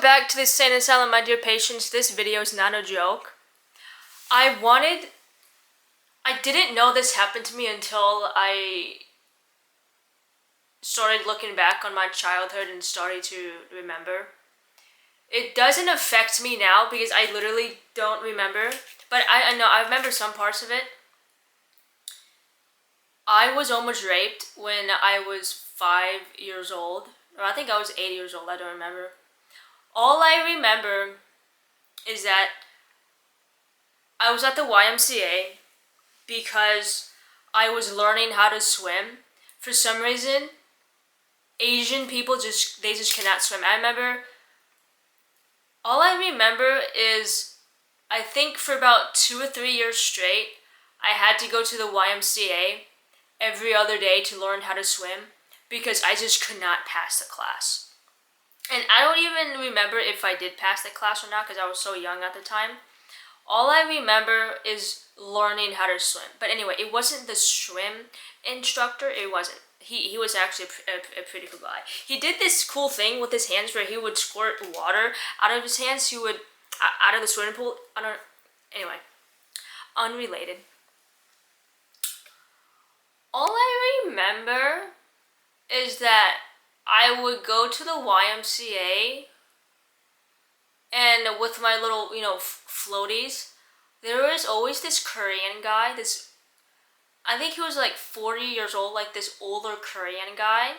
back to the Sane Asylum, my dear patients. This video is not a joke. I didn't know this happened to me until I started looking back on my childhood and started to remember. It doesn't affect me now because I literally don't remember, but I know I remember some parts of it. I was almost raped when I was 5 years old, or I think I was 8 years old, I don't remember. All I remember is that I was at the YMCA because I was learning how to swim. For some reason, Asian people just cannot swim. All I remember is I think for about 2 or 3 years straight, I had to go to the YMCA every other day to learn how to swim because I just could not pass the class. And I don't even remember if I did pass the class or not because I was so young at the time. All I remember is learning how to swim. But anyway, it wasn't the swim instructor. It wasn't. He was actually a pretty cool guy. He did this cool thing with his hands where he would squirt water out of his hands. He would, out of the swimming pool. Anyway, unrelated. All I remember is that I would go to the YMCA and with my little, floaties, there was always this Korean guy, I think he was like 40 years old, like this older Korean guy.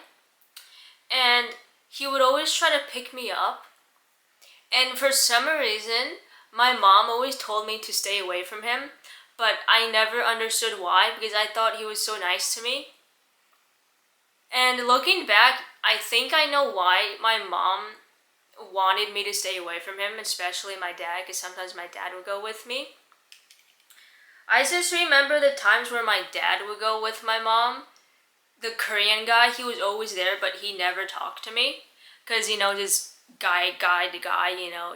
And he would always try to pick me up. And for some reason, my mom always told me to stay away from him. But I never understood why because I thought he was so nice to me. And looking back, I think I know why my mom wanted me to stay away from him, especially my dad, because sometimes my dad would go with me. I just remember the times where my dad would go with my mom. The Korean guy, he was always there, but he never talked to me. Because, just guy to guy,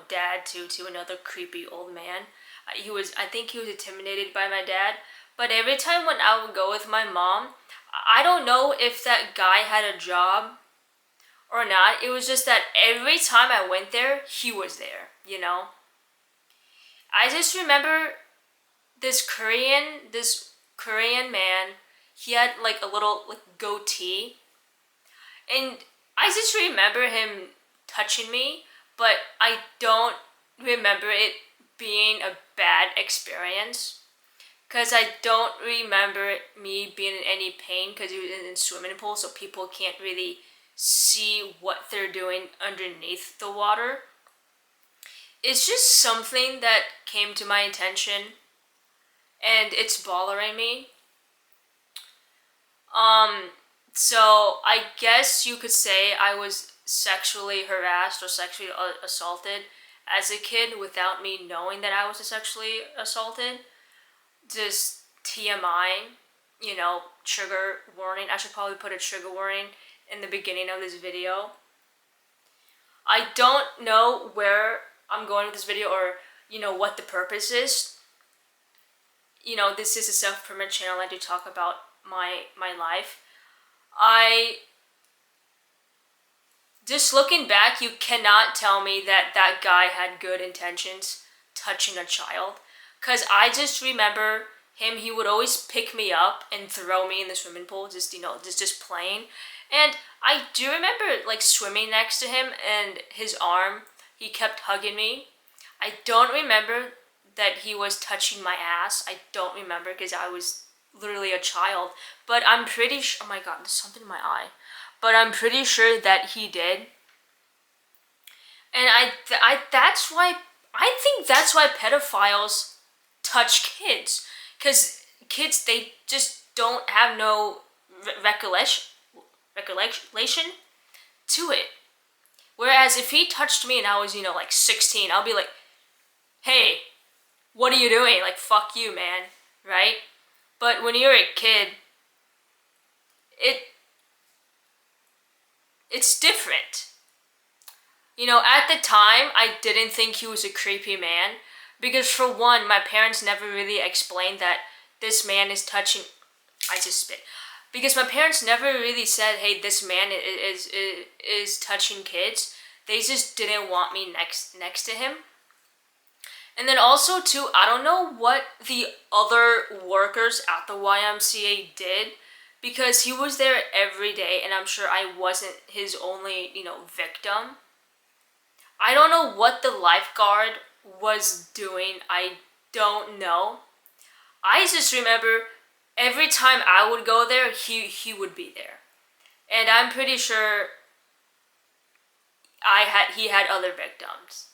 dad to another creepy old man. I think he was intimidated by my dad. But every time when I would go with my mom, I don't know if that guy had a job or not. It was just that every time I went there, he was there, I just remember this Korean man, he had like a little goatee. And I just remember him touching me, but I don't remember it being a bad experience. Because I don't remember me being in any pain because he was in a swimming pool, so people can't really see what they're doing underneath the water. It's just something that came to my attention, and it's bothering me. So I guess you could say I was sexually harassed or sexually assaulted as a kid without me knowing that I was sexually assaulted. Just TMI, trigger warning. I should probably put a trigger warning in the beginning of this video. I don't know where I'm going with this video or, what the purpose is. This is a self-improvement channel. I do talk about my life. Just looking back, you cannot tell me that guy had good intentions touching a child. Because I just remember him, he would always pick me up and throw me in the swimming pool, just playing. And I do remember, swimming next to him and his arm, he kept hugging me. I don't remember that he was touching my ass. I don't remember because I was literally a child. But I'm pretty sure, oh my god, there's something in my eye. But I'm pretty sure that he did. And I think that's why pedophiles touch kids, because kids, they just don't have no recollection to it. Whereas if he touched me and I was 16, I'll be like, hey, what are you doing? Fuck you, man, right? But when you're a kid, it's different. At the time, I didn't think he was a creepy man. Because for one, my parents never really explained that this man is touching... I just spit. Because my parents never really said, hey, this man is touching kids. they just didn't want me next to him. And then also too, I don't know what the other workers at the YMCA did, because he was there every day, and I'm sure I wasn't his only, victim. I don't know what the lifeguard was doing. I don't know. I just remember every time I would go there, he would be there. And I'm pretty sure he had other victims.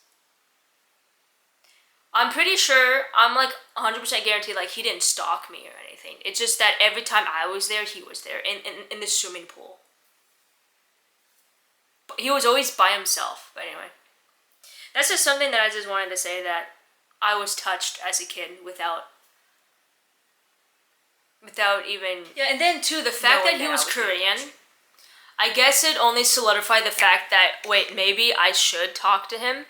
I'm pretty sure, I'm like 100% guaranteed, like he didn't stalk me or anything. It's just that every time I was there, he was there in the swimming pool. But he was always by himself. But anyway, that's just something that I just wanted to say, that I was touched as a kid without even... Yeah, and then too, the fact that he was Korean, I guess it only solidified the fact that, wait, maybe I should talk to him.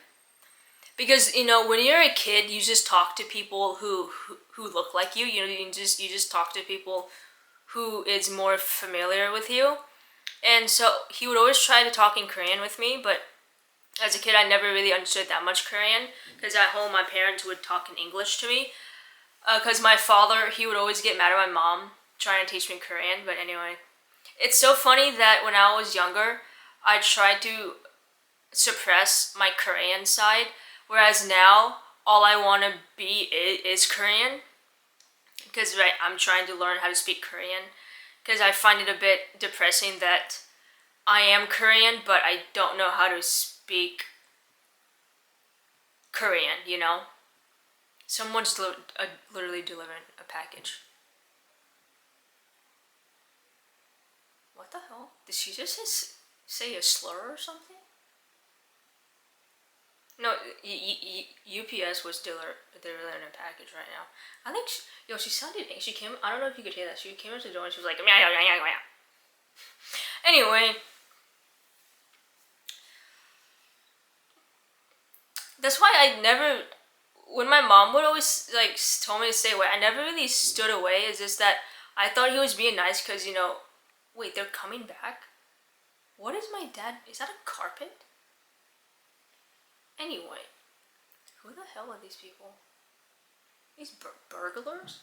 Because, when you're a kid, you just talk to people who look like you. You just talk to people who is more familiar with you. And so he would always try to talk in Korean with me, but as a kid, I never really understood that much Korean, because at home, my parents would talk in English to me. Because my father, he would always get mad at my mom trying to teach me Korean. But anyway, it's so funny that when I was younger, I tried to suppress my Korean side, whereas now all I want to be is Korean. Because I'm trying to learn how to speak Korean, because I find it a bit depressing that I am Korean, but I don't know how to speak Korean, Someone's literally delivering a package. What the hell? Did she just say a slur or something? No, UPS was delivering a package right now. I think, she sounded, she came, I don't know if you could hear that. She came into the door and she was like, meow, meow, meow, meow. Anyway. That's why I never... When my mom would always, told me to stay away, I never really stood away. It's just that I thought he was being nice because, wait, they're coming back? What is my dad... Is that a carpet? Anyway, who the hell are these people? These burglars?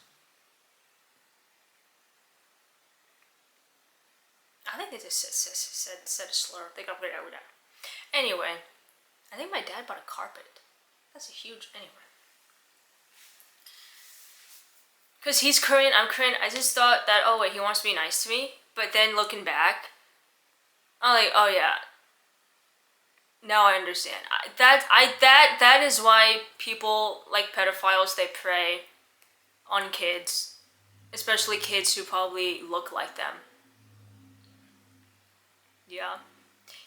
I think they just said a slur. They got rid of that. Anyway, I think my dad bought a carpet. That's a huge... Anyway. Because he's Korean, I'm Korean, I just thought that, oh wait, he wants to be nice to me. But then looking back, I'm like, oh yeah. Now I understand. That is why people, like pedophiles, they prey on kids. Especially kids who probably look like them. Yeah.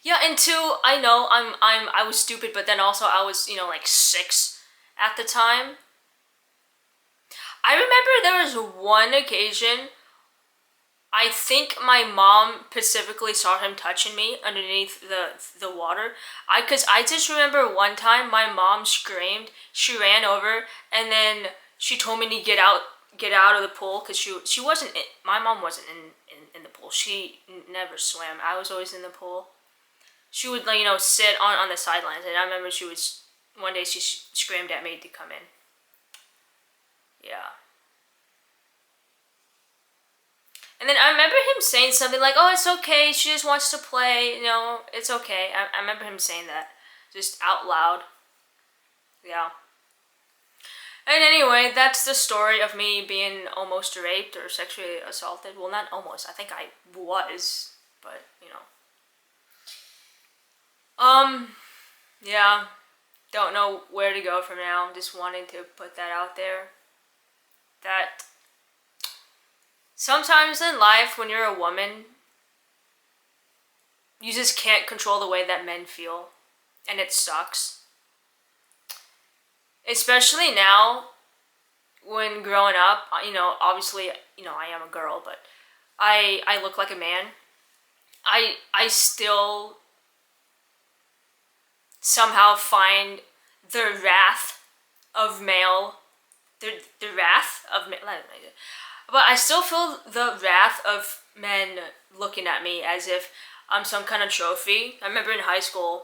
Yeah, and two, I know I was stupid, but then also I was, 6 at the time. I remember there was one occasion, I think my mom specifically saw him touching me underneath the water. Because I just remember one time my mom screamed, she ran over, and then she told me to get out of the pool, because she wasn't, my mom wasn't in the pool. She never swam. I was always in the pool. She would, sit on the sidelines, and I remember one day she screamed at me to come in. Yeah. And then I remember him saying something like, oh, it's okay, she just wants to play, it's okay. I remember him saying that, just out loud. Yeah. And anyway, that's the story of me being almost raped or sexually assaulted. Well, not almost, I think I was, but, yeah. Don't know where to go from now. Just wanting to put that out there. That sometimes in life, when you're a woman, you just can't control the way that men feel. And it sucks. Especially now, when growing up, obviously, I am a girl, but I look like a man. I still somehow find the wrath of male, the wrath of men, but I still feel the wrath of men looking at me as if I'm some kind of trophy. I remember in high school,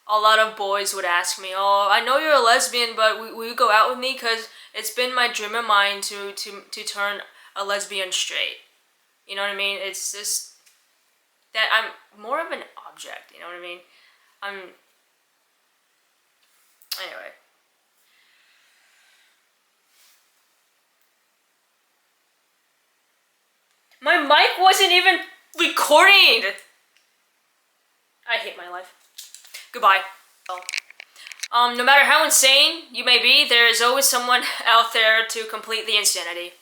a lot of boys would ask me, "Oh, I know you're a lesbian, but will you go out with me? Because it's been my dream of mine to turn a lesbian straight." You know what I mean? It's just that I'm more of an object. You know what I mean? Anyway. My mic wasn't even recording! I hate my life. Goodbye. No matter how insane you may be, there is always someone out there to complete the insanity.